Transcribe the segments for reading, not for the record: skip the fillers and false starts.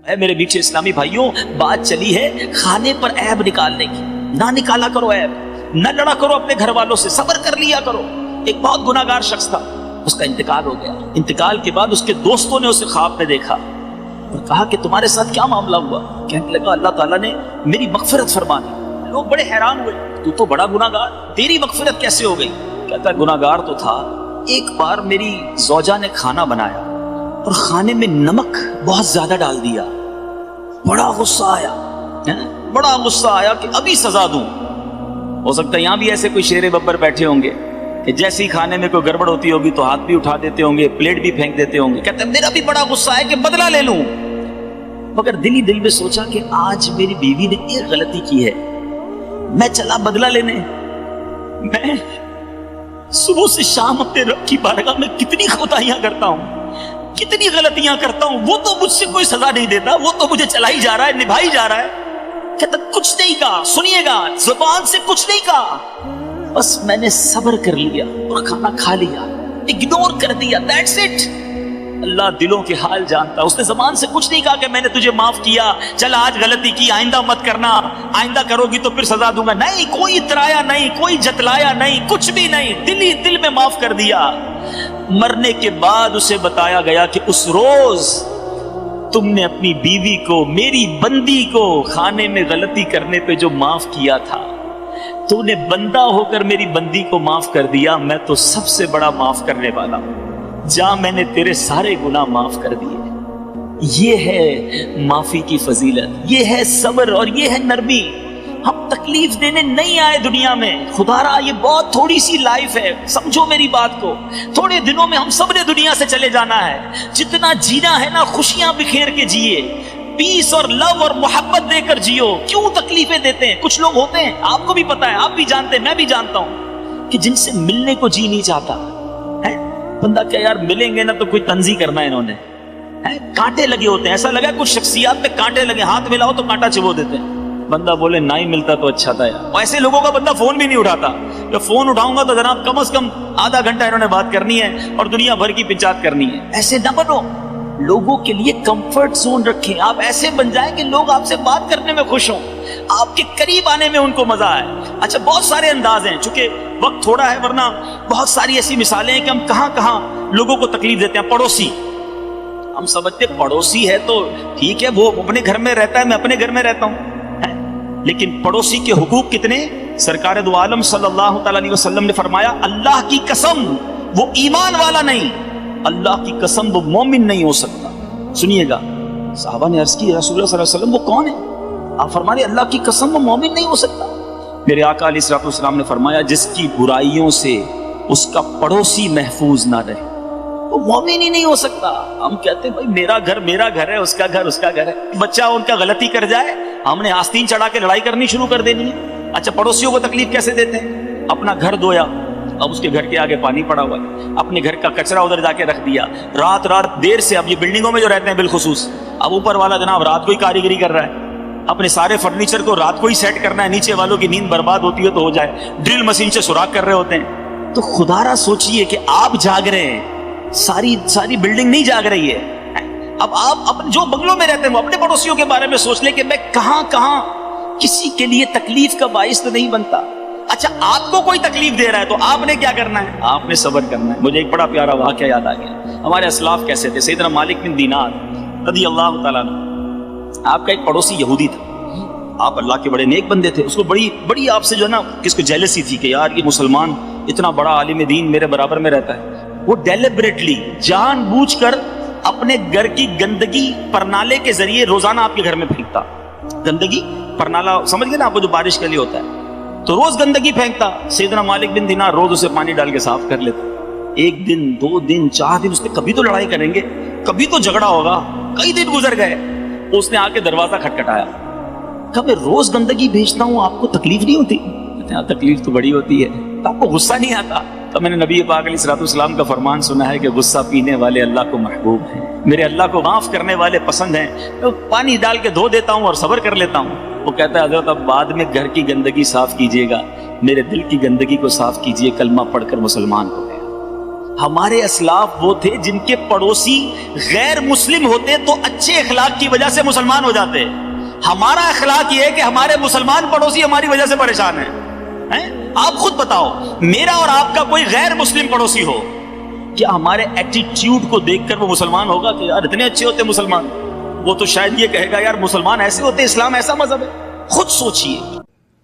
اے میرے میٹھے اسلامی بھائیوں، بات چلی ہے کھانے پر عیب نکالنے کی. نہ نکالا کرو عیب، نہ لڑا کرو اپنے گھر والوں سے، صبر کر لیا کرو. ایک بہت گناہگار شخص تھا، اس کا انتقال ہو گیا. انتقال کے بعد اس کے دوستوں نے اسے خواب میں دیکھا اور کہا کہ تمہارے ساتھ کیا معاملہ ہوا؟ کہنے لگا اللہ تعالیٰ نے میری مغفرت فرما دی. لوگ بڑے حیران ہوئے، تو تو بڑا گناہگار، تیری مغفرت کیسے ہو گئی؟ کہتا ہے گناہگار تو تھا. ایک بار میری زوجہ نے کھانا بنایا اور کھانے میں نمک بہت زیادہ ڈال دیا. بڑا غصہ آیا، بڑا غصہ آیا کہ ابھی سزا دوں. ہو سکتا ہے یہاں بھی ایسے کوئی شیر ببر بیٹھے ہوں گے کہ جیسے ہی کھانے میں کوئی گڑبڑ ہوتی ہوگی تو ہاتھ بھی اٹھا دیتے ہوں گے، پلیٹ بھی پھینک دیتے ہوں گے. کہتے ہیں میرا بھی بڑا غصہ ہے کہ بدلہ لے لوں، مگر دل ہی دل میں سوچا کہ آج میری بیوی نے ایک غلطی کی ہے، میں چلا بدلہ لینے. میں صبح سے شام اپنے رب کی بارگاہ میں کتنی کوتاہیاں کرتا ہوں، کتنی غلطیاں کرتا ہوں، وہ تو مجھ سے کوئی سزا نہیں دیتا، وہ تو مجھے چلا ہی جا رہا ہے، نبھائی جا رہا ہے. کہتا کچھ نہیں کہا، سنیے گا، زبان سے کچھ نہیں کہا، بس میں نے صبر کر لیا اور کھانا کھا لیا، اگنور کر دیا. That's it. اللہ دلوں کے حال جانتا. اس نے زبان سے کچھ نہیں کہا کہ میں نے تجھے معاف کیا، چل آج غلطی کی، آئندہ مت کرنا، آئندہ کرو گی تو پھر سزا دوں گا. نہیں، کوئی اترایا نہیں، کوئی جتلایا نہیں، کچھ بھی نہیں، دل ہی دل میں معاف کر دیا. مرنے کے بعد اسے بتایا گیا کہ اس روز تم نے اپنی بیوی کو، میری بندی کو کھانے میں غلطی کرنے پہ جو معاف کیا تھا، تو نے بندہ ہو کر میری بندی کو معاف کر دیا. میں تو سب سے بڑا معاف کرنے والا ہوں، جا میں نے تیرے سارے گناہ معاف کر دیے. یہ ہے معافی کی فضیلت، یہ ہے صبر اور یہ ہے نرمی. ہم تکلیف دینے نہیں آئے دنیا میں. خدا را یہ بہت تھوڑی سی لائف ہے، سمجھو میری بات کو. تھوڑے دنوں میں ہم سب نے دنیا سے چلے جانا ہے. جتنا جینا ہے نا، خوشیاں بکھیر کے جیے، پیس اور لو اور محبت دے کر جیو. کیوں تکلیفیں دیتے ہیں؟ کچھ لوگ ہوتے ہیں، آپ کو بھی پتا ہے، آپ بھی جانتے ہیں، میں بھی جانتا ہوں، کہ جن سے ملنے کو جی نہیں چاہتا ہے. بندہ کہ یار ملیں گے نا تو کوئی تنظیم کرنا ہے، انہوں نے کانٹے لگے ہوتے ہیں. ایسا لگا کچھ شخصیات پہ کانٹے لگے، ہاتھ ملاؤ تو کانٹا چبو دیتے ہیں. بندہ بولے نہ ہی ملتا تو اچھا تھا یار. ایسے لوگوں کا بندہ فون بھی نہیں اٹھاتا. جب فون اٹھاؤں گا تو جناب کم از کم آدھا گھنٹہ انہوں نے بات کرنی ہے اور دنیا بھر کی پنچات کرنی ہے. ایسے نہ بنو. لوگوں کے لیے کمفرٹ زون رکھیں. آپ ایسے بن جائیں کہ لوگ آپ سے بات کرنے میں خوش ہوں، آپ کے قریب آنے میں ان کو مزہ آئے. اچھا، بہت سارے انداز ہیں، چونکہ وقت تھوڑا ہے، ورنہ بہت ساری ایسی مثالیں ہیں کہ ہم کہاں کہاں لوگوں کو تکلیف دیتے ہیں. پڑوسی، ہم سمجھتے پڑوسی ہے تو ٹھیک ہے، وہ اپنے گھر میں رہتا ہے، میں اپنے گھر میں رہتا ہوں. لیکن پڑوسی کے حقوق کتنے؟ سرکار دو عالم صلی اللہ تعالی علیہ وسلم نے فرمایا اللہ کی قسم وہ ایمان والا نہیں، اللہ کی قسم وہ مومن نہیں ہو سکتا. سنیے گا، صحابہ نے عرض کی رسول اللہ صلی اللہ علیہ وسلم وہ کون ہے؟ آپ فرما رہے اللہ کی قسم وہ مومن نہیں ہو سکتا. میرے آقا علیہ الصلوۃ والسلام نے فرمایا جس کی برائیوں سے اس کا پڑوسی محفوظ نہ رہے وہ مومن ہی نہیں ہو سکتا. ہم کہتے ہیں بھائی میرا گھر ہے، اس کا گھر ہے. بچہ ان کا غلطی کر جائے، ہم نے آستین چڑھا کے لڑائی کرنی شروع کر دینی ہے. اچھا، پڑوسیوں کو تکلیف کیسے دیتے ہیں؟ اپنا گھر دھویا، اب اس کے گھر کے آگے پانی پڑا ہوا ہے، اپنے گھر کا کچرا ادھر جا کے رکھ دیا، رات دیر سے. اب یہ بلڈنگوں میں جو رہتے ہیں بالخصوص، اب اوپر والا جناب رات کو ہی کاریگری کر رہا ہے، اپنے سارے فرنیچر کو رات کو ہی سیٹ کرنا ہے، نیچے والوں کی نیند برباد ہوتی ہے تو ہو جائے، ڈرل مشین سے سوراخ کر رہے ہوتے ہیں. تو خدا را سوچئے کہ آپ جاگ رہے ہیں، ساری بلڈنگ نہیں جاگ رہی ہے. اب آپ جو بنگلوں میں رہتے ہیں وہ اپنے پڑوسیوں کے بارے میں سوچ لیں کہ میں کہاں کسی کے لیے تکلیف کا باعث تو نہیں بنتا. اچھا، آپ کو کوئی تکلیف دے رہا ہے تو آپ نے کیا کرنا ہے؟ آپ نے صبر کرنا ہے. مجھے ایک بڑا پیارا واقعہ یاد آ گیا. ہمارے اسلاف کیسے تھے. سیدنا مالک بن دینار رضی اللہ تعالیٰ عنہ، آپ کا ایک پڑوسی یہودی تھا. آپ اللہ کے بڑے نیک بندے تھے. اس کو بڑی آپ سے جو ہے نا کس کو جیلسی تھی کہ یار یہ مسلمان اتنا بڑا عالم دین میرے برابر میں رہتا ہے. وہ ڈیلیبریٹلی جان بوجھ کر اپنے گھر کی گندگی پرنالے کے ذریعے روزانہ آپ کے گھر میں پھینکتا. گندگی پرنالہ سمجھ گئے نا آپ کو، جو بارش کے لیے ہوتا ہے، تو روز گندگی پھینکتا. سیدنا مالک بن دینار روز اسے پانی ڈال کے صاف کر لیتا. ایک دن، 2 دن، 4 دن، اس نے کبھی تو لڑائی کریں گے، کبھی تو جھگڑا ہوگا. کئی دن گزر گئے، اس نے آ کے دروازہ کھٹکھٹایا. کہا میں روز گندگی بھیجتا ہوں، آپ کو تکلیف نہیں ہوتی؟ کہتے ہیں تکلیف تو بڑی ہوتی ہے. آپ کو غصہ نہیں آتا؟ تو میں نے نبی پاک علیہ الصلوۃ والسلام کا فرمان سنا ہے کہ غصہ پینے والے اللہ کو محبوب ہیں، میرے اللہ کو معاف کرنے والے پسند ہیں. تو پانی ڈال کے دھو دیتا ہوں اور صبر کر لیتا ہوں. وہ کہتا ہے حضرت اب بعد میں گھر کی گندگی صاف کیجیے گا، میرے دل کی گندگی کو صاف کیجیے. کلمہ پڑھ کر مسلمان ہو گیا. ہمارے اسلاف وہ تھے جن کے پڑوسی غیر مسلم ہوتے تو اچھے اخلاق کی وجہ سے مسلمان ہو جاتے. ہمارا اخلاق یہ ہے کہ ہمارے مسلمان پڑوسی ہماری وجہ سے پریشان ہیں. آپ خود بتاؤ, میرا اور آپ کا کوئی غیر مسلم پڑوسی ہو, کیا ہمارے ایٹیٹیوڈ کو دیکھ کر وہ مسلمان ہوگا کہ یار اتنے اچھے ہوتے مسلمان؟ وہ تو شاید یہ کہے گا یار مسلمان ایسے ہوتے, اسلام ایسا مذہب ہے. خود سوچئے.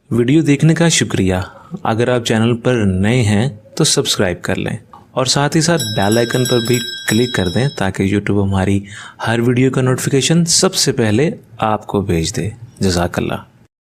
ویڈیو دیکھنے کا شکریہ. اگر آپ چینل پر نئے ہیں تو سبسکرائب کر لیں اور ساتھ ہی ساتھ بیل آئیکن پر بھی کلک کر دیں تاکہ یوٹیوب ہماری ہر ویڈیو کا نوٹیفیکیشن سب سے پہلے آپ کو بھیج دے. جزاک اللہ.